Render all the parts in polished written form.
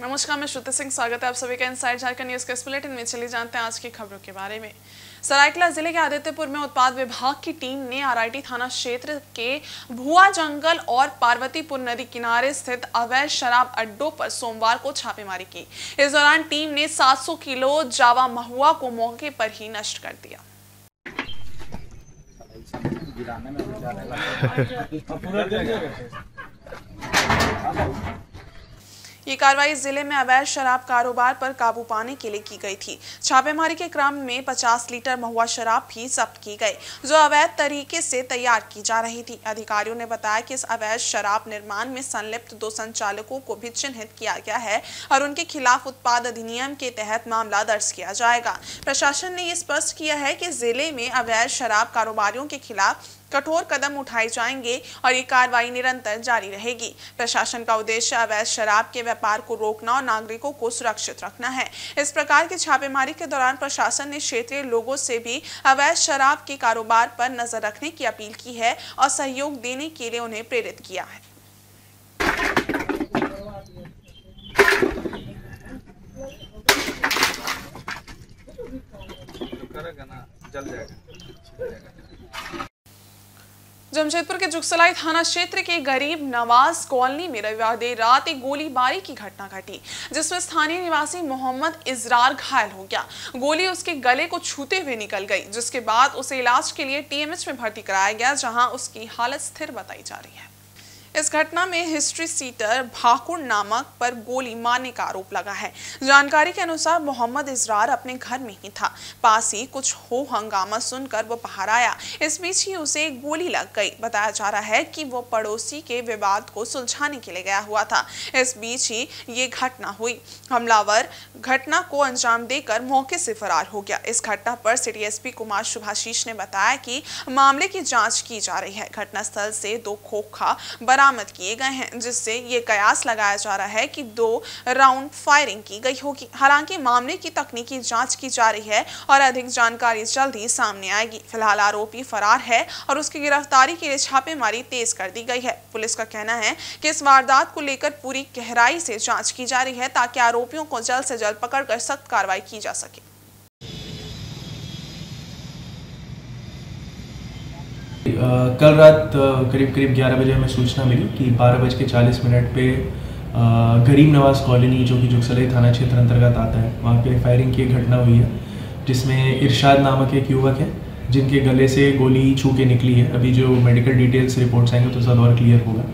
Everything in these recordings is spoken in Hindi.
नमस्कार, मैं श्रुति सिंह। स्वागत है आप सभी का इनसाइड झारखंड न्यूज के इस बुलेटिन में। चलिए जानते हैं आज की खबरों के बारे में। सरायकेला जिले के आदित्यपुर में उत्पाद विभाग की टीम ने आरआईटी थाना क्षेत्र के भुआ जंगल और पार्वतीपुर नदी किनारे स्थित अवैध शराब अड्डों पर सोमवार को छापेमारी की। इस दौरान टीम ने 700 किलो जावा महुआ को मौके पर ही नष्ट कर दिया। ये कार्रवाई जिले में अवैध शराब कारोबार पर काबू पाने के लिए की गई थी। छापेमारी के क्रम में 50 लीटर महुआ शराब भी जब्त की गई, जो अवैध तरीके से तैयार की जा रही थी। अधिकारियों ने बताया कि इस अवैध शराब निर्माण में संलिप्त 2 संचालकों को भी चिन्हित किया गया है और उनके खिलाफ उत्पाद अधिनियम के तहत मामला दर्ज किया जाएगा। प्रशासन ने ये स्पष्ट किया है कि जिले में अवैध शराब कारोबारियों के खिलाफ कठोर कदम उठाए जाएंगे और ये कार्रवाई निरंतर जारी रहेगी। प्रशासन का उद्देश्य अवैध शराब के व्यापार को रोकना और नागरिकों को सुरक्षित रखना है। इस प्रकार की छापेमारी के दौरान प्रशासन ने क्षेत्रीय लोगों से भी अवैध शराब के कारोबार पर नजर रखने की अपील की है और सहयोग देने के लिए उन्हें प्रेरित किया है। जमशेदपुर के जुगसलाई थाना क्षेत्र के गरीब नवाज कॉलोनी में रविवार देर रात एक गोलीबारी की घटना घटी, जिसमें स्थानीय निवासी मोहम्मद इजरार घायल हो गया। गोली उसके गले को छूते हुए निकल गई, जिसके बाद उसे इलाज के लिए टीएमएच में भर्ती कराया गया, जहां उसकी हालत स्थिर बताई जा रही है। इस घटना में हिस्ट्री सीटर भाकुर नामक पर गोली मारने का आरोप लगा है। जानकारी के अनुसार मोहम्मद इजरार अपने घर में ही था। पास ही कुछ हो हंगामा सुनकर वो बाहर आया। इस बीच ही उसे एक गोली लग गई। बताया जा रहा है कि वो पड़ोसी के विवाद को सुलझाने के लिए गया हुआ था। इस बीच ही ये घटना हुई। हमलावर घटना को अंजाम देकर मौके से फरार हो गया। इस घटना पर सिटी एसपी कुमार शुभाशीष ने बताया कि मामले की जाँच की जा रही है। घटनास्थल से 2 खोखा बरामद किए गए हैं, जिससे ये कयास लगाया जा रहा है कि 2 राउंड फायरिंग की गई होगी। हालांकि मामले की तकनीकी जांच की जा रही है और अधिक जानकारी जल्द ही सामने आएगी। फिलहाल आरोपी फरार है और उसकी गिरफ्तारी के लिए छापेमारी तेज कर दी गई है। पुलिस का कहना है कि इस वारदात को लेकर पूरी गहराई से जांच की जा रही है, ताकि आरोपियों को जल्द से जल्द पकड़कर सख्त कार्रवाई की जा सके। कल रात करीब 11 बजे हमें सूचना मिली कि 12:40 पे गरीब नवाज कॉलोनी, जो कि जुगसलाई थाना क्षेत्र अंतर्गत आता है, वहाँ पे फायरिंग की घटना हुई है, जिसमें इरशाद नामक एक युवक है, जिनके गले से गोली छू के निकली है। अभी जो मेडिकल डिटेल्स रिपोर्ट्स आएंगे तो ज़्यादा और क्लियर होगा।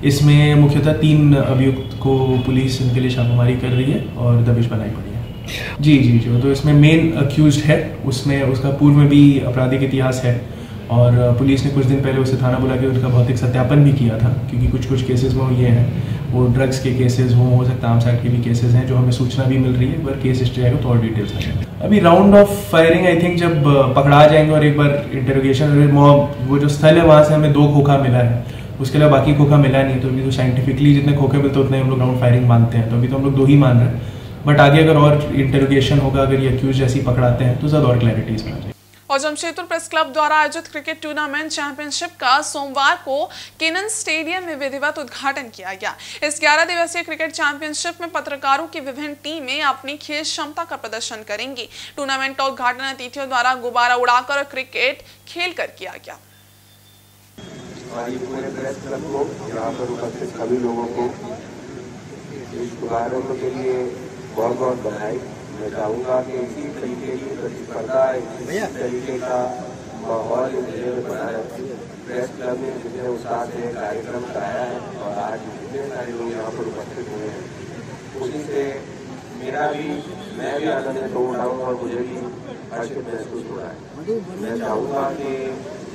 इसमें मुख्यतः 3 अभियुक्त को पुलिस इनके लिए छापेमारी कर रही है और दबिश बनाई पड़ी है। जी, तो इसमें मेन अक्यूज्ड है, उसमें उसका पूर्व में भी आपराधिक इतिहास है और पुलिस ने कुछ दिन पहले उसे थाना बुला के उसका भौतिक सत्यापन भी किया था, क्योंकि कुछ केसेस में ये हैं, वो ड्रग्स के केसेस हो सकता है, आर्म्स एक्ट के भी केसेस हैं, जो हमें सूचना भी मिल रही है। एक बार केस हिस्ट्री आएगा तो और डिटेल्स आ जाएंगे। अभी round of firing I think जब पकड़ा जाएंगे और एक बार इंटरोगेशन, वो जो स्थल है वहाँ से हमें 2 खोखा मिला है, उसके अलावा बाकी खोखा मिला नहीं। तो अभी तो साइंटिफिकली जितने खोखे मिलते उतने हम लोग राउंड फायरिंग मानते हैं, तो अभी तो हम लोग 2 ही मान रहे हैं। बट आगे अगर और इंटरोगेशन होगा, अगर ये अक्यूज जैसी पकड़ाते हैं तो ज़्यादा और क्लैरिटी इसमें आ जाएगी। और जमशेदपुर प्रेस क्लब द्वारा आयोजित क्रिकेट टूर्नामेंट चैंपियनशिप का सोमवार को केनन स्टेडियम में विधिवत उद्घाटन किया गया। इस 11 दिवसीय क्रिकेट चैंपियनशिप में पत्रकारों की विभिन्न टीमें अपनी खेल क्षमता का प्रदर्शन करेंगी। टूर्नामेंट का उद्घाटन अतिथियों द्वारा गुब्बारा उड़ाकर क्रिकेट खेल कर किया गया। पूरे प्रेस क्लब को, यहाँ पर उपस्थित सभी लोगों को इस शुभारंभ के लिए बहुत बहुत बधाई। मैं चाहूँगा कि इसी तरीके की प्रतिस्पर्धा, इसी तरीके का माहौल बना रहे। प्रेस क्लब में जितने उत्साह से कार्यक्रम कराया है और आज जितने सारे लोग यहाँ पर उपस्थित हुए हैं, उसी से मैं भी आनंदित हो रहा हूँ और मुझे भी हर्षित महसूस हो रहा है। मैं चाहूँगा कि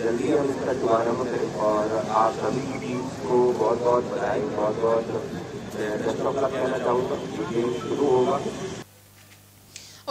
जल्दी हम इसका शुभारंभ करें और आप सभी की टीम को बहुत बहुत बधाई, बहुत बहुत बेस्ट ऑफ लक कहना चाहूँगा। ये शुरू होगा।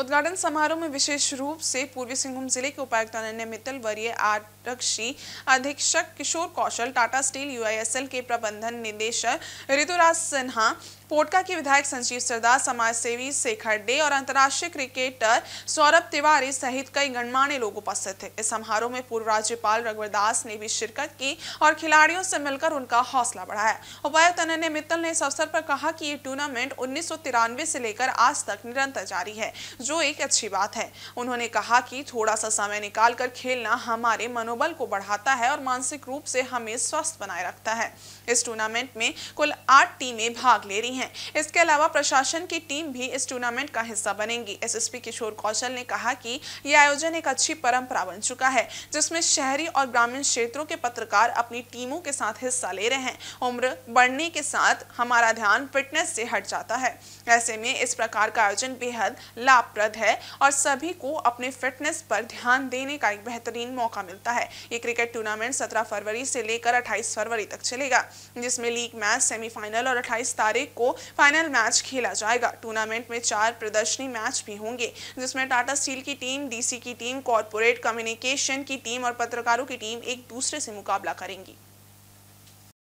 उद्घाटन समारोह में विशेष रूप से पूर्वी सिंहभूम जिले के उपायुक्त अनन्या मित्तल, वरीय आरक्षी अधीक्षक किशोर कौशल, टाटा स्टील यूआईएसएल के प्रबंधन निदेशक ऋतुराज सिन्हा, पोटका के विधायक संजीव सरदार, समाज सेवी शेखर डे और अंतर्राष्ट्रीय क्रिकेटर सौरभ तिवारी सहित कई गणमान्य लोग उपस्थित थे। इस समारोह में पूर्व राज्यपाल रघुवर दास ने भी शिरकत की और खिलाड़ियों से मिलकर उनका हौसला बढ़ाया। उपायुक्त अनन्या मित्तल ने इस अवसर पर कहा कि ये टूर्नामेंट 1993 से लेकर आज तक निरंतर जारी है, जो एक अच्छी बात है। उन्होंने कहा कि थोड़ा सा समय निकालकर खेलना हमारे मनोबल को बढ़ाता है और मानसिक रूप से हमें स्वस्थ बनाए रखता है। इस टूर्नामेंट में कुल 8 टीमें भाग ले रही हैं। इसके अलावा प्रशासन की टीम भी इस टूर्नामेंट का हिस्सा बनेगी। एसएसपी किशोर कौशल ने कहा कि यह आयोजन एक अच्छी परंपरा बन चुका है, जिसमें शहरी और ग्रामीण क्षेत्रों के पत्रकार अपनी टीमों के साथ हिस्सा ले रहे हैं। उम्र बढ़ने के साथ हमारा ध्यान फिटनेस से हट जाता है। ऐसे में इस प्रकार का आयोजन बेहद लाभप्रद है और सभी को अपने फिटनेस पर ध्यान देने का एक बेहतरीन मौका मिलता है। ये क्रिकेट टूर्नामेंट 17 फरवरी से लेकर 28 फरवरी तक चलेगा, जिसमें लीग मैच, सेमीफाइनल और 28 तारीख को फाइनल मैच खेला जाएगा। टूर्नामेंट में 4 प्रदर्शनी मैच भी होंगे, जिसमें टाटा स्टील की टीम, डीसी की टीम, कॉर्पोरेट कम्युनिकेशन की टीम और पत्रकारों की टीम एक दूसरे से मुकाबला करेंगी।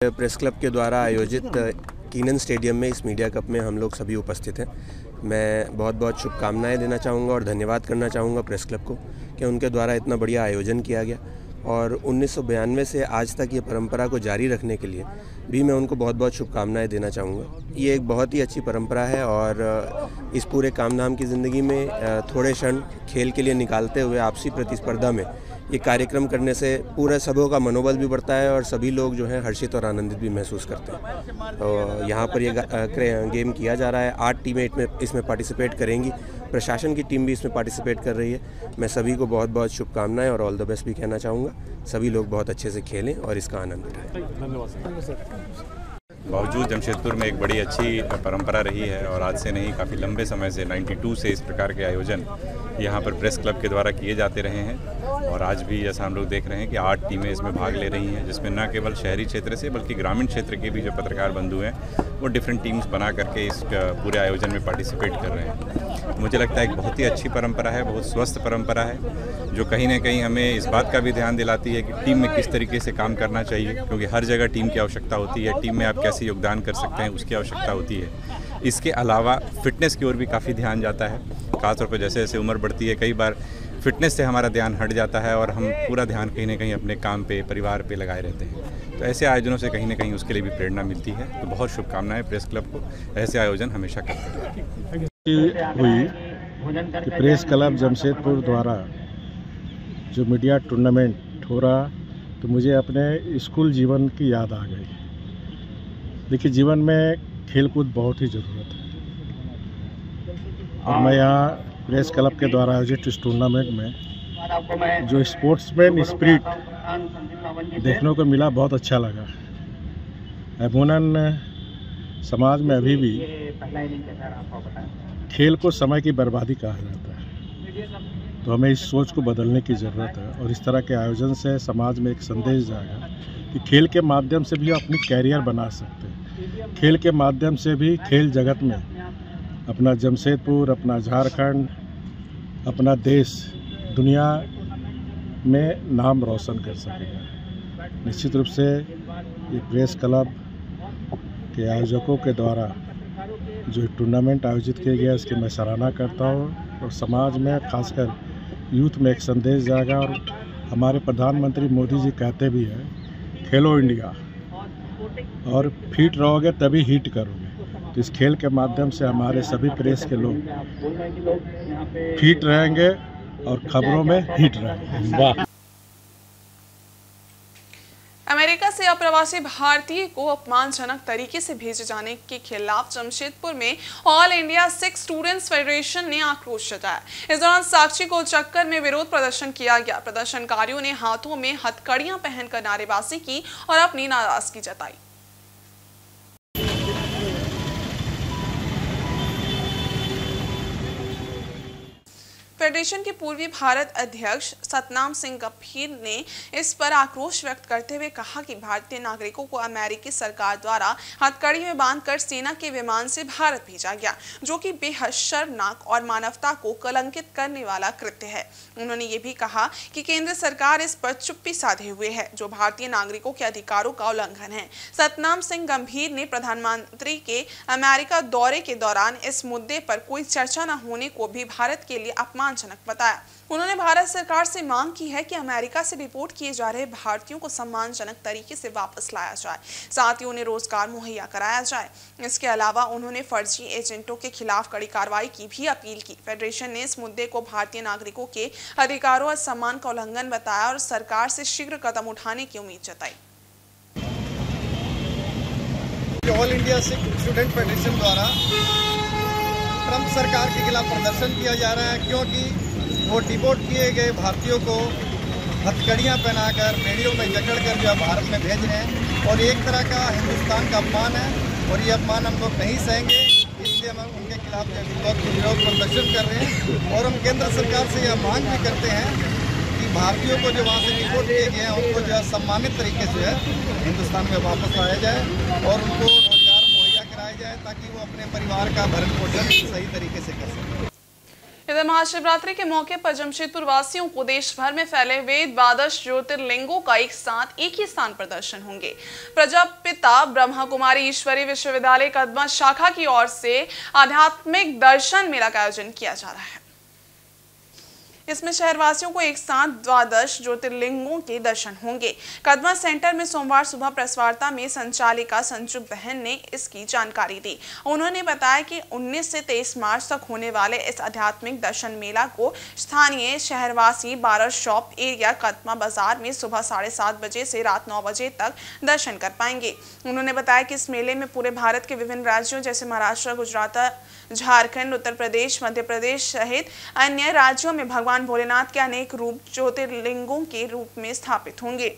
प्रेस क्लब के द्वारा आयोजित कीनन स्टेडियम में इस मीडिया कप में हम लोग सभी उपस्थित हैं। मैं बहुत बहुत शुभकामनाएं देना चाहूँगा और धन्यवाद करना चाहूँगा प्रेस क्लब को कि उनके द्वारा इतना बढ़िया आयोजन किया गया और 1992 से आज तक ये परंपरा को जारी रखने के लिए भी मैं उनको बहुत बहुत शुभकामनाएं देना चाहूँगा। ये एक बहुत ही अच्छी परंपरा है और इस पूरे काम धाम की ज़िंदगी में थोड़े क्षण खेल के लिए निकालते हुए आपसी प्रतिस्पर्धा में ये कार्यक्रम करने से पूरा सबों का मनोबल भी बढ़ता है और सभी लोग जो है हर्षित और आनंदित भी महसूस करते हैं। तो यहाँ पर ये गेम किया जा रहा है। 8 टीमें इसमें पार्टिसिपेट करेंगी। प्रशासन की टीम भी इसमें पार्टिसिपेट कर रही है। मैं सभी को बहुत बहुत शुभकामनाएं और ऑल द बेस्ट भी कहना चाहूँगा। सभी लोग बहुत अच्छे से खेलें और इसका आनंद उठाएं। धन्यवाद। बावजूद जमशेदपुर में एक बड़ी अच्छी परंपरा रही है और आज से नहीं, काफ़ी लंबे समय से 92 से इस प्रकार के आयोजन यहाँ पर प्रेस क्लब के द्वारा किए जाते रहे हैं और आज भी जैसा हम लोग देख रहे हैं कि 8 टीमें इसमें भाग ले रही हैं, जिसमें न केवल शहरी क्षेत्र से बल्कि ग्रामीण क्षेत्र के भी जो पत्रकार बंधु हैं वो डिफरेंट टीम्स बना करके इस पूरे आयोजन में पार्टिसिपेट कर रहे हैं। मुझे लगता है एक बहुत ही अच्छी परंपरा है, बहुत स्वस्थ परंपरा है, जो कहीं ना कहीं हमें इस बात का भी ध्यान दिलाती है कि टीम में किस तरीके से काम करना चाहिए, क्योंकि हर जगह टीम की आवश्यकता होती है। टीम में आप कैसे योगदान कर सकते हैं उसकी आवश्यकता होती है। इसके अलावा फिटनेस की ओर भी काफ़ी ध्यान जाता है, खासतौर पर जैसे जैसे उम्र बढ़ती है कई बार फिटनेस से हमारा ध्यान हट जाता है और हम पूरा ध्यान कहीं ना कहीं अपने काम पे, परिवार पे लगाए रहते हैं। तो ऐसे आयोजनों से कहीं ना कहीं उसके लिए भी प्रेरणा मिलती है। तो बहुत शुभकामनाएं प्रेस क्लब को, ऐसे आयोजन हमेशा करते रहें। हुई कि प्रेस क्लब जमशेदपुर द्वारा जो मीडिया टूर्नामेंट हो रहा, तो मुझे अपने स्कूल जीवन की याद आ गई। देखिए, जीवन में खेलकूद बहुत ही ज़रूरत है और मैं यहाँ प्रेस क्लब के द्वारा आयोजित इस टूर्नामेंट में जो स्पोर्ट्समैन स्पिरिट देखने को मिला, बहुत अच्छा लगा। अमूमन समाज में अभी भी खेल को समय की बर्बादी कहा जाता है, तो हमें इस सोच को बदलने की ज़रूरत है और इस तरह के आयोजन से समाज में एक संदेश जाएगा कि खेल के माध्यम से भी अपनी कैरियर बना सकते हैं। खेल के माध्यम से भी खेल जगत में अपना जमशेदपुर, अपना झारखंड, अपना देश दुनिया में नाम रोशन कर सकेगा। निश्चित रूप से ये प्रेस क्लब के आयोजकों के द्वारा जो टूर्नामेंट आयोजित किया गया, इसकी मैं सराहना करता हूँ और समाज में खासकर यूथ में एक संदेश जाएगा। और हमारे प्रधानमंत्री मोदी जी कहते भी हैं, खेलो इंडिया, और फिट रहोगे तभी हिट करोगे। तो इस खेल के माध्यम से हमारे सभी प्रेस के लोग फिट रहेंगे और खबरों में हिट रहेंगे। वाह। अमेरिका से अप्रवासी भारतीय को अपमानजनक तरीके से भेजे जाने के खिलाफ जमशेदपुर में all India Sikh students federation ने आक्रोश जताया। इस दौरान साक्षी गोल चक्कर में विरोध प्रदर्शन किया गया। प्रदर्शनकारियों ने हाथों में हथकड़ियां पहनकर नारेबाजी की और अपनी नाराजगी जताई। फेडरेशन के पूर्वी भारत अध्यक्ष सतनाम सिंह गंभीर ने इस पर आक्रोश व्यक्त करते हुए कहा कि भारतीय नागरिकों को अमेरिकी सरकार द्वारा हथकड़ी में बांधकर सेना के विमान से भारत भेजा गया, जो कि बेहद शर्मनाक और मानवता को कलंकित करने वाला कृत्य है। उन्होंने ये भी कहा कि केंद्र सरकार इस पर चुप्पी साधे हुए है, जो भारतीय नागरिकों के अधिकारों का उल्लंघन है। सतनाम सिंह गंभीर ने प्रधानमंत्री के अमेरिका दौरे के दौरान इस मुद्दे पर कोई चर्चा न होने को भी भारत के लिए अपमानजनक बताया। उन्होंने भारत सरकार से मांग की है कि अमेरिका से डिपोर्ट किए जा रहे भारतीयों को सम्मानजनक तरीके से वापस लाया जाए, साथ ही उन्हें रोजगार मुहैया कराया जाए। इसके अलावा उन्होंने फर्जी एजेंटों के खिलाफ कड़ी कार्रवाई की भी अपील की। फेडरेशन ने इस मुद्दे को भारतीय नागरिकों के अधिकारों और सम्मान का उल्लंघन बताया और सरकार से शीघ्र कदम उठाने की उम्मीद जताई। All India Sikh student federation द्वारा ट्रंप सरकार के खिलाफ प्रदर्शन किया जा रहा है, क्योंकि वो डिपोर्ट किए गए भारतीयों को हथकड़ियाँ पहनाकर बेड़ियों में जकड़कर जो भारत में भेज रहे हैं और एक तरह का हिंदुस्तान का अपमान है और ये अपमान हम लोग नहीं सहेंगे। इसलिए हम उनके खिलाफ विरोध प्रदर्शन कर रहे हैं और हम केंद्र सरकार से यह मांग भी करते हैं कि भारतीयों को जो वहाँ से डिपोर्ट किए गए हैं उनको जो है सम्मानित तरीके से हिंदुस्तान में वापस लाया जाए और उनको रोजगार मुहैया कराया जाए, ताकि वो अपने परिवार का भरण पोषण सही तरीके से कर सकें। इधर महाशिवरात्रि के मौके पर जमशेदपुर वासियों को देश भर में फैले वेद द्वादश ज्योतिर्लिंगों का एक साथ एक ही स्थान पर दर्शन होंगे। प्रजापिता ब्रह्मा कुमारी ईश्वरी विश्वविद्यालय कदमा शाखा की ओर से आध्यात्मिक दर्शन मेला का आयोजन किया जा रहा है। इसमें शहरवासियों को एक साथ द्वादश ज्योतिर्लिंगों के दर्शन होंगे। कदमा सेंटर में सोमवार सुबह प्रेस वार्ता में संचालिका संजू बहन ने इसकी जानकारी दी। उन्होंने बताया कि 19 से 23 मार्च तक होने वाले इस आध्यात्मिक दर्शन मेला को स्थानीय शहरवासी 12 शॉप एरिया कदमा बाजार में सुबह 7:30 बजे से रात 9 बजे तक दर्शन कर पाएंगे। उन्होंने बताया कि इस मेले में पूरे भारत के विभिन्न राज्यों जैसे महाराष्ट्र, गुजरात, झारखंड, उत्तर प्रदेश, मध्य प्रदेश सहित अन्य राज्यों में भगवान भोलेनाथ के अनेक रूप ज्योतिर्लिंगों के रूप में स्थापित होंगे।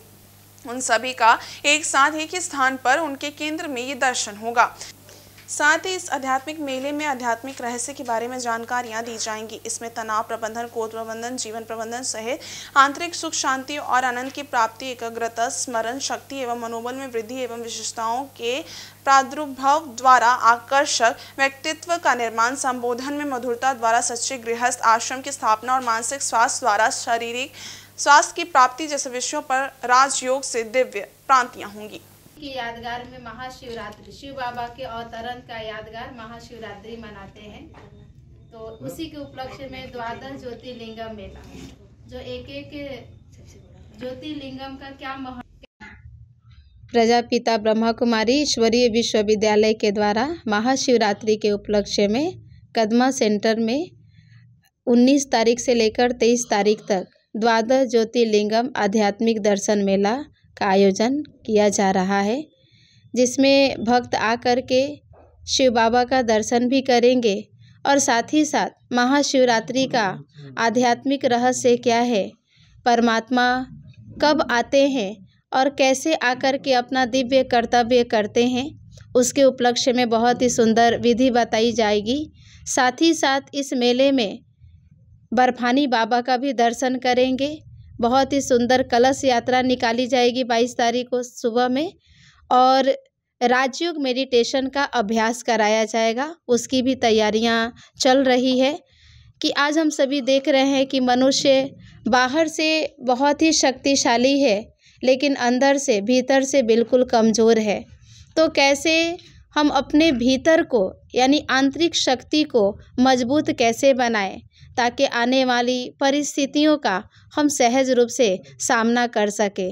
उन सभी का एक साथ एक ही स्थान पर उनके केंद्र में ये दर्शन होगा। साथ ही इस आध्यात्मिक मेले में आध्यात्मिक रहस्य के बारे में जानकारियां दी जाएंगी। इसमें तनाव प्रबंधन, क्रोध प्रबंधन, जीवन प्रबंधन सहित आंतरिक सुख शांति और आनंद की प्राप्ति, एकाग्रता, स्मरण शक्ति एवं मनोबल में वृद्धि एवं विशेषताओं के प्रादुर्भाव द्वारा आकर्षक व्यक्तित्व का निर्माण, संबोधन में मधुरता द्वारा सच्चे गृहस्थ आश्रम की स्थापना और मानसिक स्वास्थ्य द्वारा शारीरिक स्वास्थ्य की प्राप्ति जैसे विषयों पर राजयोग से दिव्य प्रांतियां होंगी। की यादगार में महाशिवरात्रि, शिव बाबा के अवतरण का यादगार महाशिवरात्रि मनाते हैं। तो उसी के उपलक्ष्य में द्वादश ज्योतिर्लिंगम मेला, जो एक ज्योतिर्लिंगम का क्या महत्व। प्रजापिता ब्रह्मा कुमारी ईश्वरीय विश्वविद्यालय के द्वारा महाशिवरात्रि के उपलक्ष्य में कदमा सेंटर में 19 तारीख से लेकर 23 तारीख तक द्वादश ज्योतिर्लिंगम आध्यात्मिक दर्शन मेला का आयोजन किया जा रहा है, जिसमें भक्त आकर के शिव बाबा का दर्शन भी करेंगे और साथ ही साथ महाशिवरात्रि का आध्यात्मिक रहस्य क्या है, परमात्मा कब आते हैं और कैसे आकर के अपना दिव्य कर्तव्य करते हैं, उसके उपलक्ष्य में बहुत ही सुंदर विधि बताई जाएगी। साथ ही साथ इस मेले में बर्फानी बाबा का भी दर्शन करेंगे। बहुत ही सुंदर कलश यात्रा निकाली जाएगी 22 तारीख को सुबह में और राजयोग मेडिटेशन का अभ्यास कराया जाएगा। उसकी भी तैयारियां चल रही है कि आज हम सभी देख रहे हैं कि मनुष्य बाहर से बहुत ही शक्तिशाली है, लेकिन अंदर से भीतर से बिल्कुल कमज़ोर है। तो कैसे हम अपने भीतर को यानी आंतरिक शक्ति को मजबूत कैसे बनाएं, ताकि आने वाली परिस्थितियों का हम सहज रूप से सामना कर सके।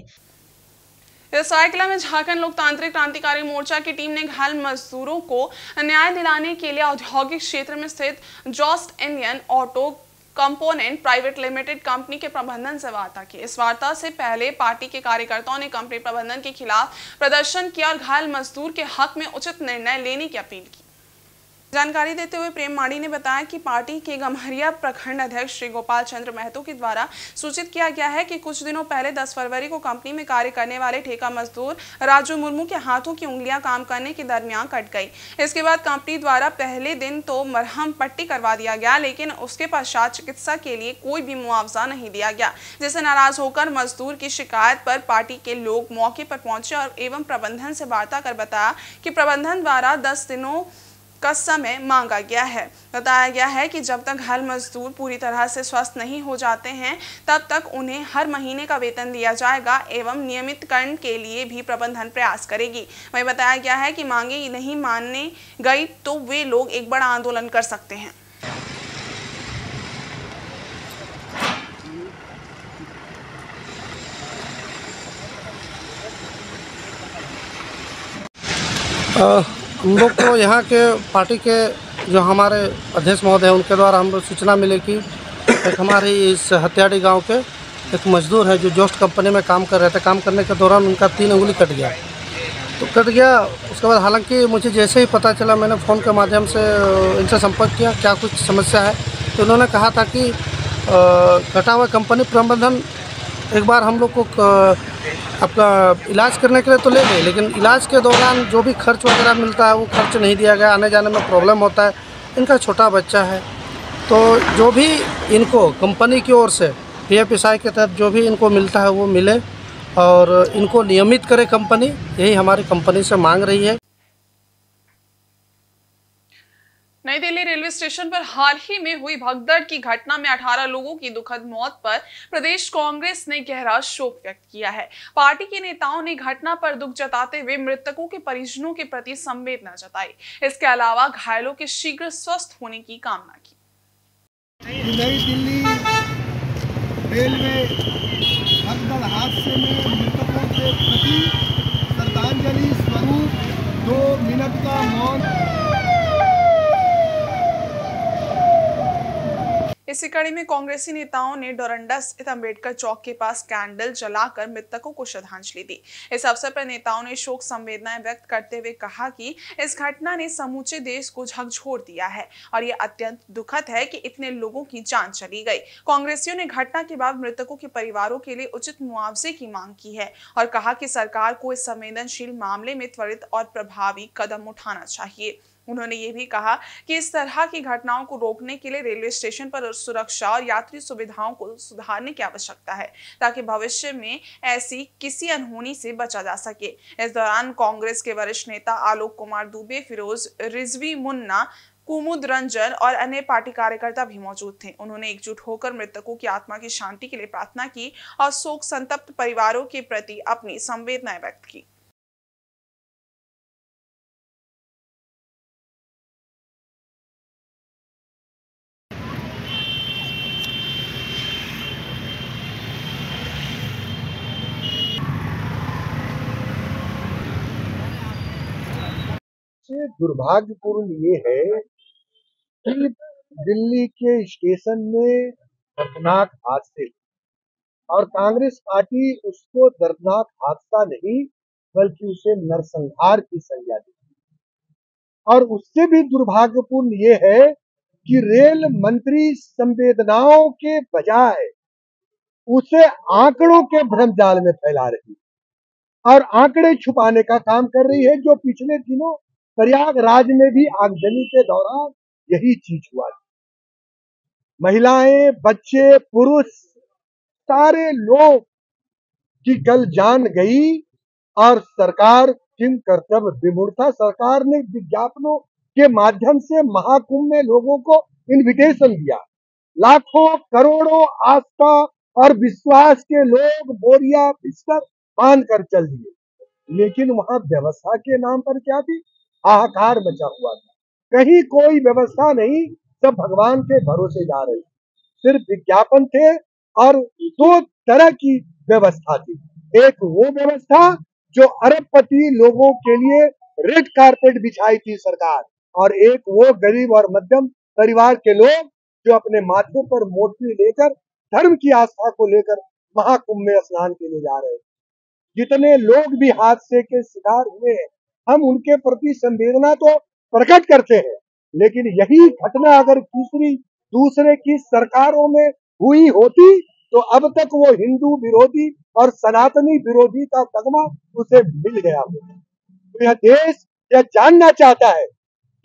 इस साइकिल में झारखंड लोकतांत्रिक क्रांतिकारी मोर्चा की टीम ने घायल मजदूरों को न्याय दिलाने के लिए औद्योगिक क्षेत्र में स्थित Jost Indian auto component private limited company के प्रबंधन से वार्ता की। इस वार्ता से पहले पार्टी के कार्यकर्ताओं ने कंपनी प्रबंधन के खिलाफ प्रदर्शन किया और घायल मजदूर के हक में उचित निर्णय लेने की अपील की। जानकारी देते हुए प्रेम माड़ी ने बताया कि पार्टी के गम्हरिया प्रखंड अध्यक्ष श्री गोपाल चंद्र महतो के द्वारा सूचित किया गया है कि कुछ दिनों पहले 10 फरवरी को कंपनी में कार्य करने वाले ठेका मजदूर राजू मुर्मू के हाथों की उंगलियां काम करने के दरमियान कट गई। इसके बाद कंपनी द्वारा पहले दिन तो मरहम पट्टी करवा दिया गया, लेकिन उसके पश्चात चिकित्सा के लिए कोई भी मुआवजा नहीं दिया गया, जिससे नाराज होकर मजदूर की शिकायत पर पार्टी के लोग मौके पर पहुंचे और एवं प्रबंधन से वार्ता कर बताया कि प्रबंधन द्वारा 10 दिनों का समय मांगा गया है। बताया गया है कि जब तक हर मजदूर पूरी तरह से स्वस्थ नहीं हो जाते हैं तब तक उन्हें हर महीने का वेतन दिया जाएगा एवं नियमितकरण के लिए भी प्रबंधन प्रयास करेगी। वहीं बताया गया है कि मांगे नहीं मानने गई तो वे लोग एक बड़ा आंदोलन कर सकते हैं। हम लोग को यहाँ के पार्टी के जो हमारे अध्यक्ष महोदय हैं उनके द्वारा हम लोग सूचना मिले कि एक हमारे इस हत्याड़ी गांव के एक मजदूर है जो जोस्ट कंपनी में काम कर रहे थे। काम करने के दौरान उनका 3 अंगुली कट गया। तो कट गया उसके बाद हालांकि मुझे जैसे ही पता चला मैंने फ़ोन के माध्यम से इनसे संपर्क किया क्या कुछ समस्या है। तो उन्होंने कहा था कि कटा हुआ कंपनी प्रबंधन एक बार हम लोग को आपका इलाज करने के लिए तो ले गए, लेकिन इलाज के दौरान जो भी खर्च वगैरह मिलता है वो खर्च नहीं दिया गया। आने जाने में प्रॉब्लम होता है। इनका छोटा बच्चा है तो जो भी इनको कंपनी की ओर से PFSI के तहत जो भी इनको मिलता है वो मिले और इनको नियमित करे कंपनी, यही हमारी कंपनी से मांग रही है। नई दिल्ली रेलवे स्टेशन पर हाल ही में हुई भगदड़ की घटना में 18 लोगों की दुखद मौत पर प्रदेश कांग्रेस ने गहरा शोक व्यक्त किया है। पार्टी के नेताओं ने घटना पर दुख जताते हुए मृतकों के परिजनों के प्रति संवेदना जताई। इसके अलावा घायलों के शीघ्र स्वस्थ होने की कामना की। नई दिल्ली रेलवे भगदड़ हादसे में मृतकों के प्रति श्रद्धांजलि स्वरूप 2 मिनट का मौन। इसी कड़ी में कांग्रेसी नेताओं ने डोरंडा स्थित अंबेडकर चौक के पास कैंडल जलाकर मृतकों को श्रद्धांजलि दी। इस अवसर पर नेताओं ने शोक संवेदनाएं व्यक्त करते हुए कहा कि इस घटना ने समूचे देश को झकझोर दिया है और ये अत्यंत दुखद है कि इतने लोगों की जान चली गई। कांग्रेसियों ने घटना के बाद मृतकों के परिवारों के लिए उचित मुआवजे की मांग की है और कहा कि सरकार को इस संवेदनशील मामले में त्वरित और प्रभावी कदम उठाना चाहिए। उन्होंने ये भी कहा कि इस तरह की घटनाओं को रोकने के लिए रेलवे स्टेशन पर सुरक्षा और यात्री सुविधाओं को सुधारने की आवश्यकता है ताकि भविष्य में ऐसी किसी अनहोनी से बचा जा सके। इस दौरान कांग्रेस के वरिष्ठ नेता आलोक कुमार दुबे, फिरोज रिजवी मुन्ना, कुमुद रंजन और अन्य पार्टी कार्यकर्ता भी मौजूद थे। उन्होंने एकजुट होकर मृतकों की आत्मा की शांति के लिए प्रार्थना की और शोक संतप्त परिवारों के प्रति अपनी संवेदनाएं व्यक्त की। दुर्भाग्यपूर्ण ये है कि दिल्ली के स्टेशन में दर्दनाक हादसे और कांग्रेस पार्टी उसको दर्दनाक हादसा नहीं बल्कि उसे नरसंहार की संज्ञा दी। और उससे भी दुर्भाग्यपूर्ण ये है कि रेल मंत्री संवेदनाओं के बजाय उसे आंकड़ों के भ्रमजाल में फैला रही और आंकड़े छुपाने का काम कर रही है, जो पिछले दिनों प्रयागराज में भी आगजनी के दौरान यही चीज हुआ। महिलाएं, बच्चे, पुरुष, सारे लोग की कल जान गई और सरकार किम कर्तव्य विमूढ़ता। सरकार ने विज्ञापनों के माध्यम से महाकुंभ में लोगों को इनविटेशन दिया। लाखों करोड़ों आस्था और विश्वास के लोग बोरिया बिस्तर बांध कर चल दिए, लेकिन वहां व्यवस्था के नाम पर क्या थी? हाहाकार मचा हुआ था। कहीं कोई व्यवस्था नहीं, सब भगवान के भरोसे जा रहे, सिर्फ विज्ञापन थे। और 2 तरह की व्यवस्था थी, एक वो व्यवस्था जो अरबपति लोगों के लिए रेड कारपेट बिछाई थी सरकार, और एक वो गरीब और मध्यम परिवार के लोग जो अपने माथे पर मोटरी लेकर धर्म की आस्था को लेकर महाकुंभ में स्नान के लिए जा रहे हैं। जितने लोग भी हादसे के शिकार हुए हैं, हम उनके प्रति संवेदना तो प्रकट करते हैं, लेकिन यही घटना अगर दूसरे की सरकारों में हुई होती तो अब तक वो हिंदू विरोधी और सनातनी विरोधी का तगमा उसे मिल गया होता। तो यह देश यह जानना चाहता है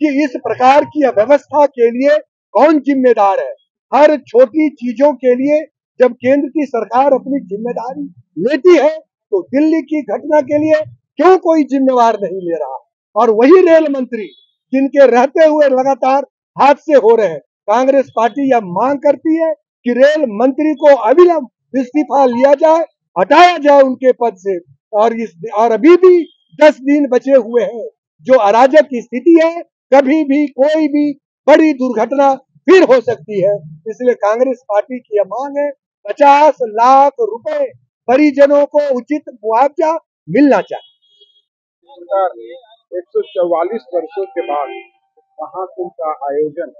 कि इस प्रकार की अव्यवस्था के लिए कौन जिम्मेदार है। हर छोटी चीजों के लिए जब केंद्र की सरकार अपनी जिम्मेदारी लेती है तो दिल्ली की घटना के लिए क्यों कोई जिम्मेवार नहीं ले रहा। और वही रेल मंत्री जिनके रहते हुए लगातार हादसे हो रहे हैं, कांग्रेस पार्टी यह मांग करती है कि रेल मंत्री को अविलंब इस्तीफा लिया जाए, हटाया जाए उनके पद से। और अभी भी 10 दिन बचे हुए हैं। जो अराजक की स्थिति है, कभी भी कोई भी बड़ी दुर्घटना फिर हो सकती है। इसलिए कांग्रेस पार्टी की यह मांग है 50 लाख रुपए परिजनों को उचित मुआवजा मिलना चाहिए। सरकार ने 144 वर्षों के बाद महाकुंभ का आयोजन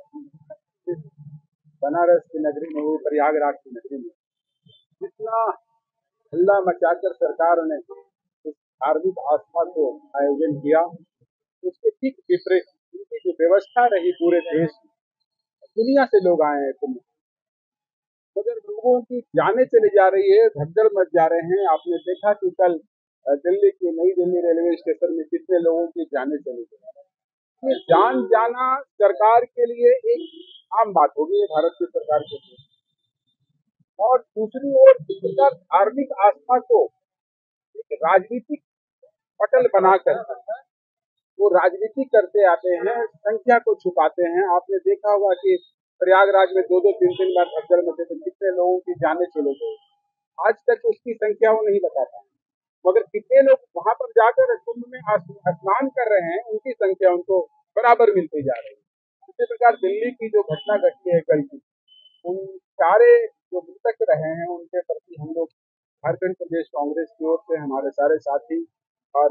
बनारस की नगरी में हुई, प्रयागराज की नगरी में, जितना हल्ला मचाकर सरकार ने इस धार्मिक आस्था को आयोजन किया, उसके ठीक विपरीत उनकी जो व्यवस्था रही पूरे देश में, दुनिया से लोग आए हैं कुंभ, मगर लोगों की जाने चली जा रही है, धड़धड़ मच जा रहे हैं। आपने देखा कि कल दिल्ली की नई दिल्ली रेलवे स्टेशन में कितने लोगों की जाने चली गई। ये जान जाना सरकार के लिए एक आम बात होगी है भारत की सरकार के लिए। और दूसरी ओर सरकार धार्मिक आस्था को एक राजनीतिक पटल बनाकर वो राजनीति करते आते हैं, संख्या को छुपाते हैं। आपने देखा होगा कि प्रयागराज में 2-2, 3-3 बार धड़धड़ मचे तो कितने लोगों की जाने चले गए। आज तक उसकी संख्या वो नहीं बता पाए, मगर कितने लोग वहां पर जाकर कुंभ में स्नान कर रहे हैं, उनकी संख्या उनको बराबर मिलती जा रही है। इसी प्रकार दिल्ली की जो घटना घटी है कल की, उन सारे जो मृतक रहे हैं उनके प्रति हम लोग झारखंड प्रदेश कांग्रेस की ओर से हमारे सारे साथी और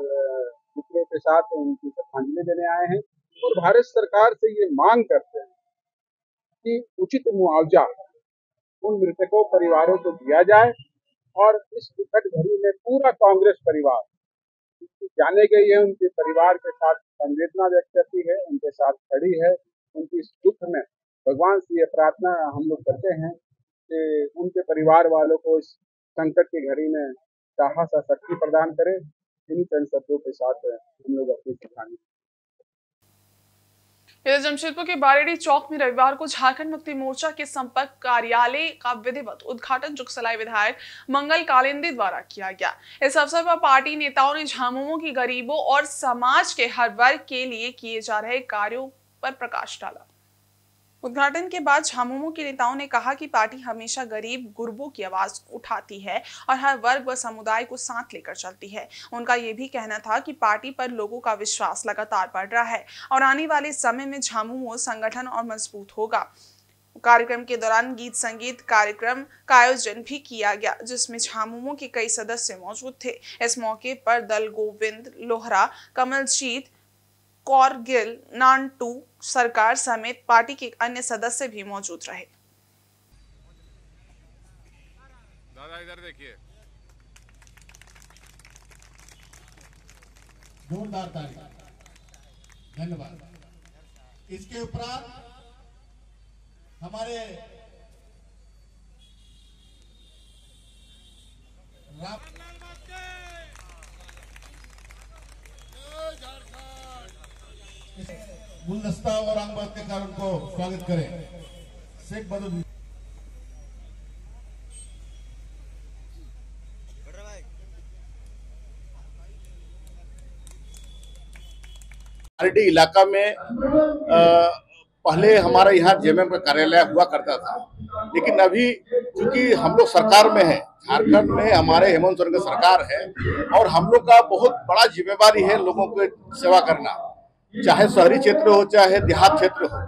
मित्रों के साथ उनकी श्रद्धांजलि देने आए हैं और भारत सरकार से ये मांग करते हैं कि उचित मुआवजा उन मृतकों परिवारों को दिया जाए। और इस दुखद घड़ी में पूरा कांग्रेस परिवार उनकी जाने गई है, उनके परिवार के साथ संवेदना व्यक्त करती है, उनके साथ खड़ी है। उनकी इस दुख में भगवान से ये प्रार्थना हम लोग करते हैं कि उनके परिवार वालों को इस संकट की घड़ी में साहस और शक्ति प्रदान करे। इन्हीं चंद शब्दों के साथ हम लोग अपनी श्रद्धांजलि। इधर जमशेदपुर के बारेडी चौक में रविवार को झारखंड मुक्ति मोर्चा के संपर्क कार्यालय का विधिवत उद्घाटन जुगसलाई विधायक मंगल कालिंदी द्वारा किया गया। इस अवसर पर पार्टी नेताओं ने झामुमो की गरीबों और समाज के हर वर्ग के लिए किए जा रहे कार्यों पर प्रकाश डाला। उद्घाटन के बाद झामुमो के नेताओं ने कहा कि पार्टी हमेशा गरीब गुरबों की आवाज उठाती है और हर वर्ग व समुदाय को साथ लेकर चलती है। उनका ये भी कहना था कि पार्टी पर लोगों का विश्वास लगातार बढ़ रहा है और आने वाले समय में झामुमो संगठन और मजबूत होगा। कार्यक्रम के दौरान गीत संगीत कार्यक्रम का आयोजन भी किया गया, जिसमें झामुमो के कई सदस्य मौजूद थे। इस मौके पर दल गोविंद लोहरा, कमलजीत कौरगिल, नानटू सरकार समेत पार्टी के अन्य सदस्य भी मौजूद रहे। दादा इधर देखिए, जोरदार ताली, धन्यवाद। इसके उपरांत हमारे गुलदस्ता और आंगबाद के कारण को स्वागत करें। शेख बदल बारेडी इलाका में पहले हमारा यहाँ जेएमएम का कार्यालय हुआ करता था, लेकिन अभी चूंकि हम लोग सरकार में है, झारखंड में हमारे हेमंत सोरेन का सरकार है और हम लोग का बहुत बड़ा जिम्मेवारी है लोगों को सेवा करना, चाहे शहरी क्षेत्र हो चाहे देहात क्षेत्र हो।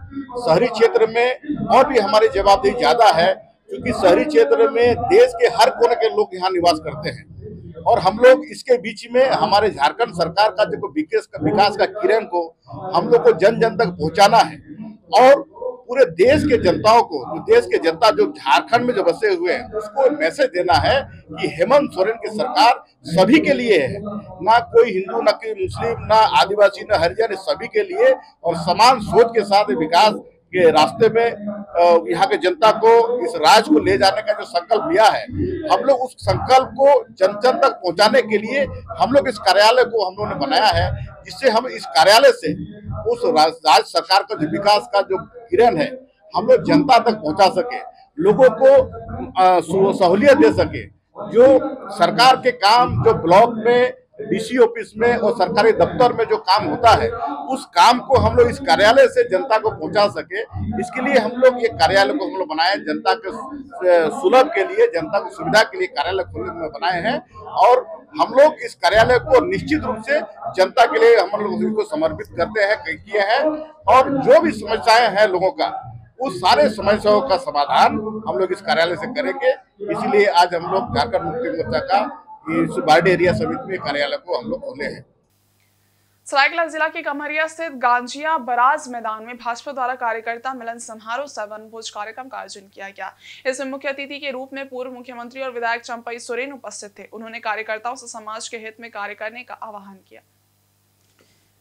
शहरी क्षेत्र में और भी हमारी जवाबदेही ज्यादा है, क्योंकि शहरी क्षेत्र में देश के हर कोने के लोग यहाँ निवास करते हैं और हम लोग इसके बीच में हमारे झारखंड सरकार का जो विकास का किरण को हम लोग को जन जन तक पहुँचाना है। और पूरे देश के जनताओं को, जो देश के जनता जो झारखंड में जो बसे हुए हैं, उसको मैसेज देना है कि हेमंत सोरेन की सरकार सभी के लिए है, ना कोई हिंदू, ना कोई मुस्लिम, ना आदिवासी, ना हरिजन, सभी के लिए, और समान सोच के साथ विकास के रास्ते में यहाँ के जनता को, इस राज्य को ले जाने का जो संकल्प लिया है, हम लोग उस संकल्प को जन जन तक पहुँचाने के लिए हम लोग इस कार्यालय को हम लोगों ने बनाया है, जिससे हम इस कार्यालय से उस राज्य सरकार का जो विकास का जो किरण है हम लोग जनता तक पहुंचा सके, लोगों को सहूलियत दे सके। जो सरकार के काम जो ब्लॉक में, डीसी ऑफिस में और सरकारी दफ्तर में जो काम होता है, उस काम को हम लोग इस कार्यालय से जनता को पहुंचा सके, इसके लिए हम लोग ये कार्यालय को हम लोग बनाए, जनता के सुलभ के लिए, जनता को सुविधा के लिए कार्यालय खोलने में बनाए हैं। और हम लोग इस कार्यालय को निश्चित रूप से जनता के लिए हम लोग इसको समर्पित करते हैं, किए हैं, और जो भी समस्याएं हैं लोगों का, उस सारे समस्याओं का समाधान हम लोग इस कार्यालय से करेंगे। इसलिए आज हम लोग झारखंड मुक्ति मोर्चा का इस बारडीह एरिया समिति में कार्यालय को हम लोग खोले हैं। सरायकेला जिला के कमरिया स्थित गांजिया बराज मैदान में भाजपा द्वारा कार्यकर्ता मिलन समारोह सह वनभोज कार्यक्रम का आयोजन किया गया। इसमें मुख्य अतिथि के रूप में पूर्व मुख्यमंत्री और विधायक चंपई सोरेन उपस्थित थे। उन्होंने कार्यकर्ताओं से समाज के हित में कार्य करने का आह्वान किया।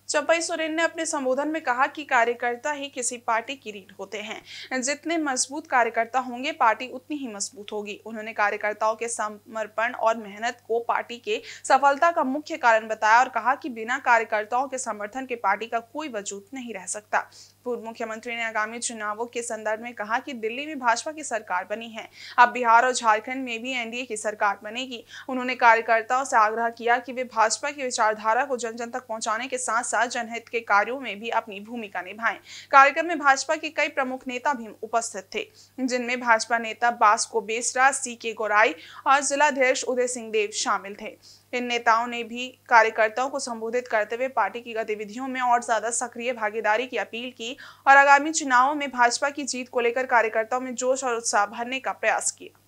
चंपई सोरेन ने अपने संबोधन में कहा कि कार्यकर्ता ही किसी पार्टी की रीढ़ होते हैं। जितने मजबूत कार्यकर्ता होंगे, पार्टी उतनी ही मजबूत होगी। उन्होंने कार्यकर्ताओं के समर्पण और मेहनत को पार्टी के सफलता का मुख्य कारण बताया और कहा कि बिना कार्यकर्ताओं के समर्थन के पार्टी का कोई वजूद नहीं रह सकता। पूर्व मुख्यमंत्री ने आगामी चुनावों के संदर्भ में कहा कि दिल्ली में भाजपा की सरकार बनी है, अब बिहार और झारखंड में भी एनडीए की सरकार बनेगी। उन्होंने कार्यकर्ताओं से आग्रह किया कि वे भाजपा की विचारधारा को जन जन तक पहुंचाने के साथ साथ जनहित के कार्यों में भी अपनी भूमिका निभाएं। कार्यक्रम में भाजपा के कई प्रमुख नेता भी उपस्थित थे, जिनमें भाजपा नेता बास्को बेसरा, CK गोराई और जिलाध्यक्ष उदय सिंह देव शामिल थे। इन नेताओं ने भी कार्यकर्ताओं को संबोधित करते हुए पार्टी की गतिविधियों में और ज्यादा सक्रिय भागीदारी की अपील की और आगामी चुनावों में भाजपा की जीत को लेकर कार्यकर्ताओं में जोश और उत्साह भरने का प्रयास किया।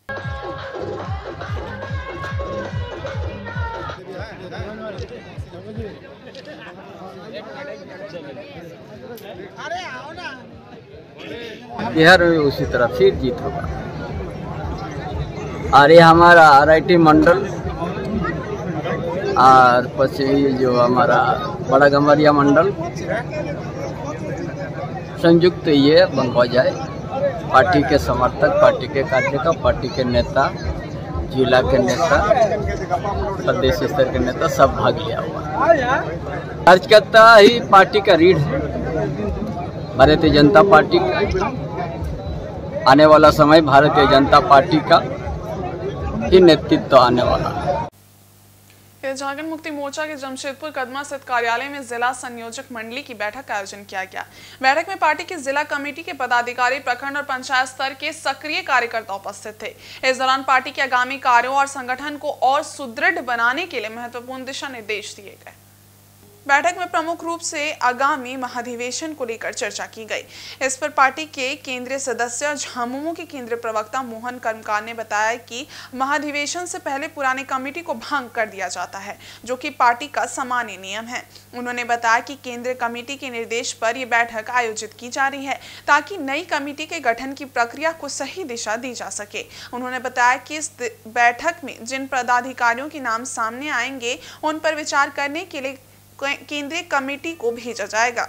बिहार में उसी तरह फिर जीत होगा। और ये हमारा RIT मंडल और पछी जो हमारा बड़ा गमरिया मंडल संयुक्त ये बन हो जाए। पार्टी के समर्थक, पार्टी के कार्यकर्ता, पार्टी के नेता, जिला के नेता, प्रदेश स्तर के नेता सब भाग लिया हुआ। कार्यकर्ता ही पार्टी का रीढ़ है। भारतीय जनता पार्टी का आने वाला समय भारतीय जनता पार्टी का ही नेतृत्व आने वाला है। झारखंड मुक्ति मोर्चा के जमशेदपुर कदमा स्थित कार्यालय में जिला संयोजक मंडली की बैठक का आयोजन किया गया। बैठक में पार्टी की जिला कमेटी के पदाधिकारी, प्रखंड और पंचायत स्तर के सक्रिय कार्यकर्ता उपस्थित थे। इस दौरान पार्टी के आगामी कार्यों और संगठन को और सुदृढ़ बनाने के लिए महत्वपूर्ण दिशा निर्देश दिए गए। बैठक में प्रमुख रूप से आगामी महाधिवेशन को लेकर चर्चा की गई। इस पर पार्टी के केंद्रीय सदस्य और झामुमो के केंद्रीय प्रवक्ता मोहन कर्मकार ने बताया कि महाधिवेशन से पहले पुरानी कमेटी को भंग कर दिया जाता है, जो कि पार्टी का सामान्य नियम है। उन्होंने बताया कि केंद्रीय कमेटी के निर्देश पर यह बैठक आयोजित की जा रही है ताकि नई कमेटी के गठन की प्रक्रिया को सही दिशा दी जा सके। उन्होंने बताया कि इस बैठक में जिन पदाधिकारियों के नाम सामने आएंगे उन पर विचार करने के लिए केंद्रीय कमेटी को भेजा जाएगा।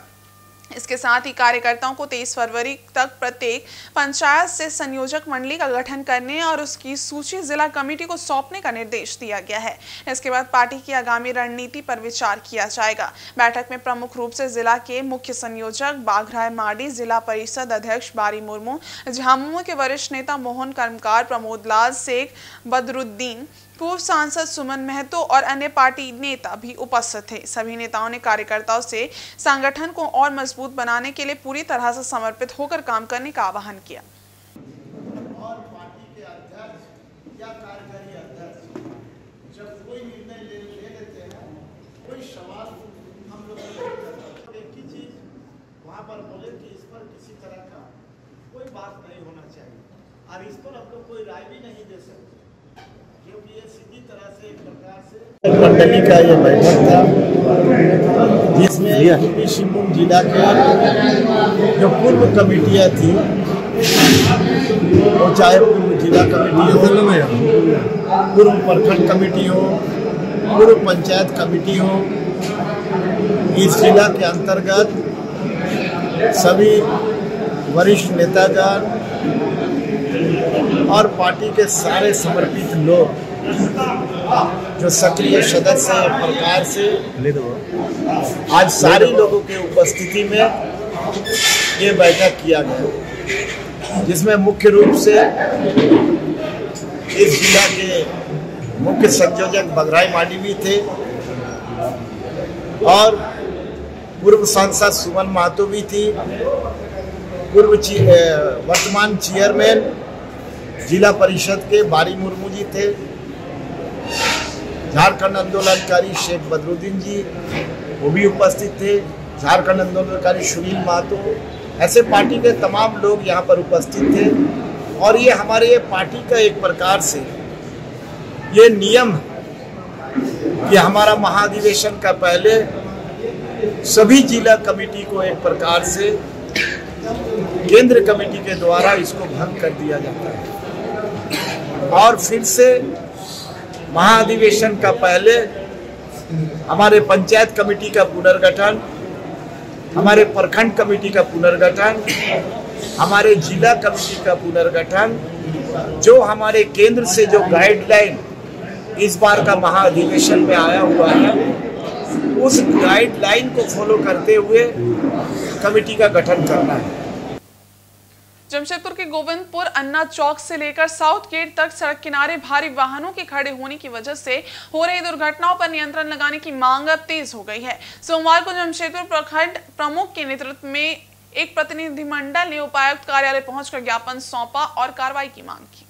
इसके साथ ही कार्यकर्ताओं को 23 फरवरी तक प्रत्येक पंचायत से संयोजक मंडली का गठन करने और उसकी सूची जिला कमेटी को सौंपने का निर्देश दिया गया है। इसके बाद पार्टी की आगामी रणनीति पर विचार किया जाएगा। बैठक में प्रमुख रूप से जिला के मुख्य संयोजक बाघराय मार्डी, जिला परिषद अध्यक्ष बारी मुर्मू, झामुमो के वरिष्ठ नेता मोहन कर्मकार, प्रमोद लाल शेख, बदरुद्दीन, पूर्व सांसद सुमन महतो और अन्य पार्टी नेता भी उपस्थित थे। सभी नेताओं ने कार्यकर्ताओं से संगठन को और मजबूत बनाने के लिए पूरी तरह से समर्पित होकर काम करने का आह्वान किया। और पार्टी के अध्यक्ष या कार्यकारी अध्यक्ष जब कोई निर्णय ले लेते हैं, कोई सवाल हम लोग एक ही चीज वहाँ पर बोले कि इस पर किसी तरह का कोई बात नहीं होना चाहिए और इस पर हम लोग कोई राय भी नहीं दे सकते, क्योंकि ये सीधी तरह से एक प्रकार से मंडली का ये बैठक था जिसमें पूर्वी सिंहभूम जिला के जो पूर्व कमेटियाँ थी, वो चाहे पूर्व जिला कमेटी हो, पूर्व प्रखंड कमेटी हो, पूर्व पंचायत कमेटी हो, इस जिला के अंतर्गत सभी वरिष्ठ नेतागण और पार्टी के सारे समर्पित लोग जो सक्रिय सदस्य हैं प्रकार से आज सारे लोगों के उपस्थिति में ये बैठक किया गया, जिसमें मुख्य रूप से इस जिला के मुख्य संयोजक बघराई माडी भी थे और पूर्व सांसद सुमन महतो भी थी, पूर्व वर्तमान चेयरमैन जिला परिषद के बारी मुर्मू जी थे, झारखंड आंदोलनकारी शेख बदरुद्दीन जी वो भी उपस्थित थे, झारखंड आंदोलनकारी सुनील महतो, ऐसे पार्टी के तमाम लोग यहाँ पर उपस्थित थे। और ये हमारे पार्टी का एक प्रकार से ये नियम कि हमारा महाधिवेशन का पहले सभी जिला कमेटी को एक प्रकार से केंद्र कमेटी के द्वारा इसको भंग कर दिया जाता है और फिर से महाधिवेशन का पहले हमारे पंचायत कमेटी का पुनर्गठन, हमारे प्रखंड कमेटी का पुनर्गठन, हमारे जिला कमेटी का पुनर्गठन, जो हमारे केंद्र से जो गाइडलाइन इस बार का महाधिवेशन में आया हुआ है, उस गाइडलाइन को फॉलो करते हुए कमेटी का गठन करना है। जमशेदपुर के गोविंदपुर अन्ना चौक से लेकर साउथ गेट तक सड़क किनारे भारी वाहनों के खड़े होने की वजह से हो रही दुर्घटनाओं पर नियंत्रण लगाने की मांग अब तेज हो गई है। सोमवार को जमशेदपुर प्रखंड प्रमुख के नेतृत्व में एक प्रतिनिधिमंडल ने उपायुक्त कार्यालय पहुंचकर ज्ञापन सौंपा और कार्रवाई की मांग की।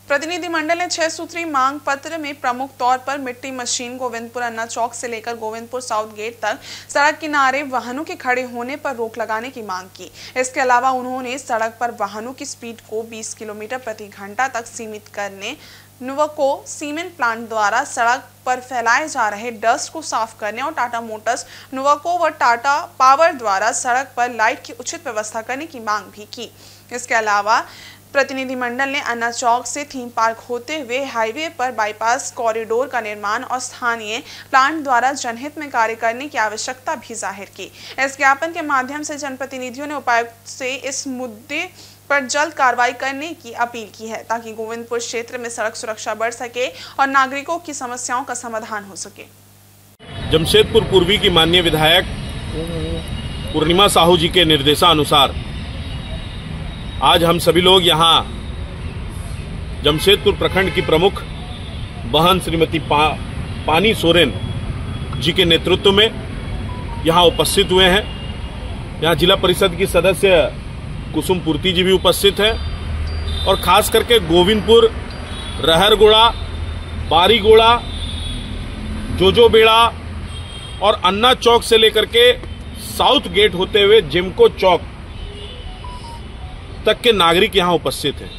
प्रतिनिधिमंडल ने 6 सूत्री मांग पत्र में प्रमुख तौर पर मिट्टी मशीन गोविंदपुर अन्ना चौक से लेकर गोविंदपुर साउथ गेट तक सड़क किनारे वाहनों के खड़े होने पर रोक लगाने की मांग की। इसके अलावा उन्होंने सड़क पर वाहनों की स्पीड को 20 किलोमीटर प्रति घंटा तक सीमित करने, नुवको सीमेंट प्लांट द्वारा सड़क पर फैलाए जा रहे डस्ट को साफ करने और टाटा मोटर्स, नुवको व टाटा पावर द्वारा सड़क पर लाइट की उचित व्यवस्था करने की मांग भी की। इसके अलावा प्रतिनिधिमंडल ने अन्ना चौक से थीम पार्क होते हुए हाईवे पर बाईपास कॉरिडोर का निर्माण और स्थानीय प्लांट द्वारा जनहित में कार्य करने की आवश्यकता भी जाहिर की। इस ज्ञापन के माध्यम से जनप्रतिनिधियों ने उपायुक्त से इस मुद्दे पर जल्द कार्रवाई करने की अपील की है ताकि गोविंदपुर क्षेत्र में सड़क सुरक्षा बढ़ सके और नागरिकों की समस्याओं का समाधान हो सके। जमशेदपुर पूर्वी की माननीय विधायक पूर्णिमा साहू जी के निर्देशानुसार आज हम सभी लोग यहाँ जमशेदपुर प्रखंड की प्रमुख बहन श्रीमती पानी सोरेन जी के नेतृत्व में यहाँ उपस्थित हुए हैं। यहाँ जिला परिषद की सदस्य कुसुम पूर्ति जी भी उपस्थित हैं और खास करके गोविंदपुर, रहरगोड़ा, बारीगोड़ा, जोजो बेड़ा और अन्ना चौक से लेकर के साउथ गेट होते हुए जिमको चौक तक के नागरिक यहां उपस्थित हैं।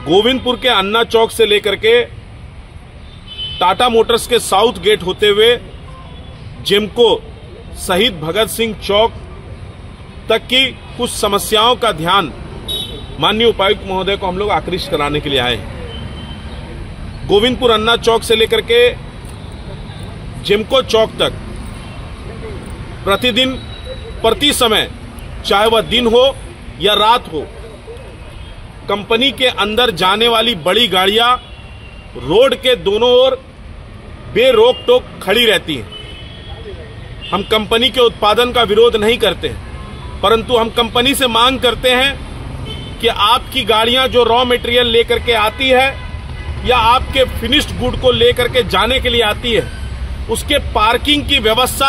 गोविंदपुर के अन्ना चौक से लेकर के टाटा मोटर्स के साउथ गेट होते हुए जिमको शहीद भगत सिंह चौक तक की कुछ समस्याओं का ध्यान माननीय उपायुक्त महोदय को हम लोग आकृष्ट कराने के लिए आए हैं। गोविंदपुर अन्ना चौक से लेकर के जिमको चौक तक प्रतिदिन प्रति समय, चाहे वह दिन हो या रात हो, कंपनी के अंदर जाने वाली बड़ी गाड़ियां रोड के दोनों ओर बेरोक टोक खड़ी रहती हैं। हम कंपनी के उत्पादन का विरोध नहीं करते हैं, परंतु हम कंपनी से मांग करते हैं कि आपकी गाड़ियां जो रॉ मटेरियल लेकर के आती है या आपके फिनिश्ड गुड को लेकर के जाने के लिए आती है, उसके पार्किंग की व्यवस्था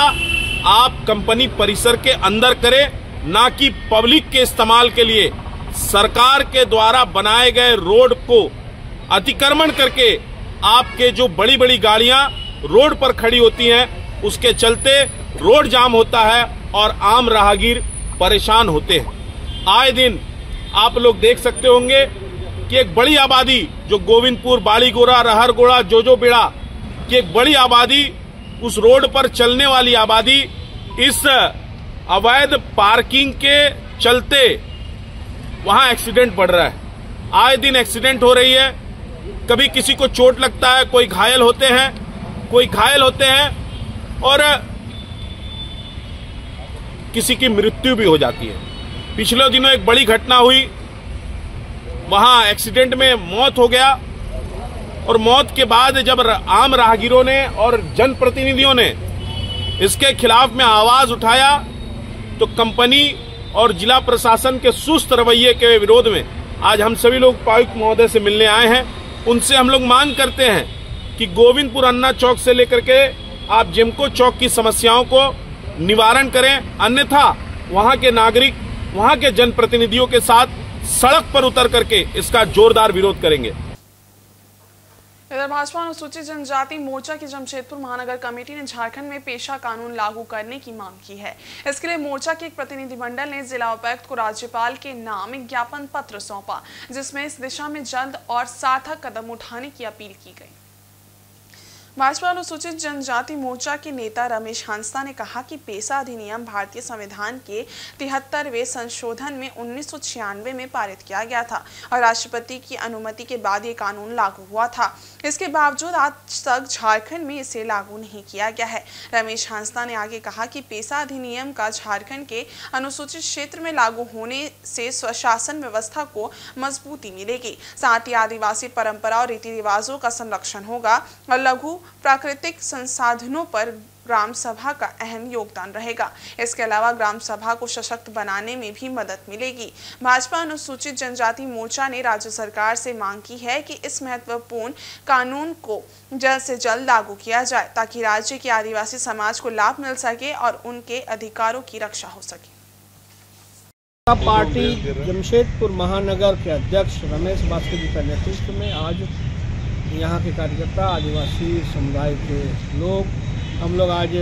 आप कंपनी परिसर के अंदर करें, ना कि पब्लिक के इस्तेमाल के लिए सरकार के द्वारा बनाए गए रोड को अतिक्रमण करके आपके जो बड़ी बड़ी गाड़ियां रोड पर खड़ी होती हैं, उसके चलते रोड जाम होता है और आम राहगीर परेशान होते हैं। आए दिन आप लोग देख सकते होंगे कि एक बड़ी आबादी जो गोविंदपुर, बाड़ीगोड़ा, रहरगोड़ा, जोजो बेड़ा की एक बड़ी आबादी उस रोड पर चलने वाली आबादी इस अवैध पार्किंग के चलते वहां एक्सीडेंट बढ़ रहा है। आए दिन एक्सीडेंट हो रही है, कभी किसी को चोट लगता है, कोई घायल होते हैं और किसी की मृत्यु भी हो जाती है। पिछले दिनों एक बड़ी घटना हुई, वहां एक्सीडेंट में मौत हो गया और मौत के बाद जब आम राहगीरों ने और जनप्रतिनिधियों ने इसके खिलाफ में आवाज उठाया तो कंपनी और जिला प्रशासन के सुस्त रवैये के विरोध में आज हम सभी लोग उपायुक्त महोदय से मिलने आए हैं। उनसे हम लोग मांग करते हैं कि गोविंदपुर अन्ना चौक से लेकर के आप जेमको चौक की समस्याओं को निवारण करें, अन्यथा वहां के नागरिक, वहां के जनप्रतिनिधियों के साथ सड़क पर उतर करके इसका जोरदार विरोध करेंगे। इधर भाजपा अनुसूचित जनजाति मोर्चा की जमशेदपुर महानगर कमेटी ने झारखंड में पेशा कानून लागू करने की मांग की है। इसके लिए मोर्चा के एक प्रतिनिधिमंडल ने जिला उपायुक्त को राज्यपाल के नाम एक ज्ञापन पत्र सौंपा, जिसमें इस दिशा में जल्द और सार्थक कदम उठाने की अपील की गई। भाजपा अनुसूचित जनजाति मोर्चा के नेता रमेश हंसदा ने कहा कि पेशा अधिनियम भारतीय संविधान के 73वें संशोधन में 1996 में पारित किया गया था और राष्ट्रपति की अनुमति के बाद ये कानून लागू हुआ था। इसके बावजूद आज तक झारखंड में इसे लागू नहीं किया गया है। रमेश हंसदा ने आगे कहा कि पेशा अधिनियम का झारखंड के अनुसूचित क्षेत्र में लागू होने से स्वशासन व्यवस्था को मजबूती मिलेगी, साथ ही आदिवासी परंपरा और रीति रिवाजों का संरक्षण होगा और लघु प्राकृतिक संसाधनों पर ग्राम सभा का अहम योगदान रहेगा। इसके अलावा ग्राम सभा को सशक्त बनाने में भी मदद मिलेगी। भाजपा अनुसूचित जनजाति मोर्चा ने राज्य सरकार से मांग की है कि इस महत्वपूर्ण कानून को जल्द से जल्द लागू किया जाए ताकि राज्य के आदिवासी समाज को लाभ मिल सके और उनके अधिकारों की रक्षा हो सके। पार्टी जमशेदपुर महानगर के अध्यक्ष रमेश भास्कर जी के नेतृत्व में आज यहाँ के कार्यकर्ता, आदिवासी समुदाय के लोग, हम लोग आज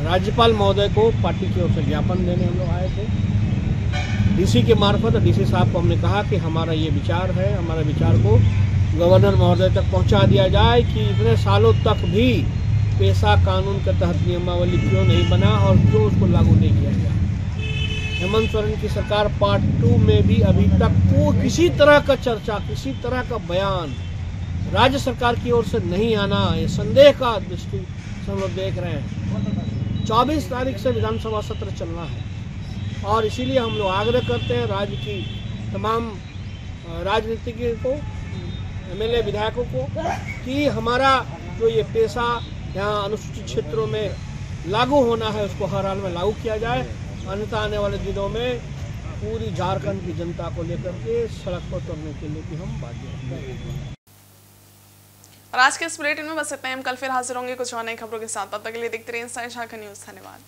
राज्यपाल महोदय को पार्टी की ओर से ज्ञापन देने हम लोग आए थे। डीसी के मार्फत डीसी साहब को हमने कहा कि हमारा ये विचार है, हमारे विचार को गवर्नर महोदय तक पहुँचा दिया जाए कि इतने सालों तक भी पेशा कानून के तहत नियमावली क्यों नहीं बना और क्यों उसको लागू नहीं किया गया। हेमंत सोरेन की सरकार पार्ट 2 में भी अभी तक किसी तरह का चर्चा, किसी तरह का बयान राज्य सरकार की ओर से नहीं आना, ये संदेह का दृष्टि से हम लोग देख रहे हैं। 24 तारीख से विधानसभा सत्र चलना है और इसीलिए हम लोग आग्रह करते हैं राज्य की तमाम राजनीतिज्ञों को, एमएलए विधायकों को कि हमारा जो ये पेशा यहाँ अनुसूचित क्षेत्रों में लागू होना है उसको हर हाल में लागू किया जाए, अन्यथा आने वाले दिनों में पूरी झारखंड की जनता को लेकर के सड़क पर उतरने के लिए भी हम बाध्य हैं। और आज के इस बुलेटिन में बस इतना ही। हम कल फिर हाजिर होंगे कुछ और नई खबरों के साथ। तब तक के लिए देखते रहिए इंसाइड झारखंड न्यूज़। धन्यवाद।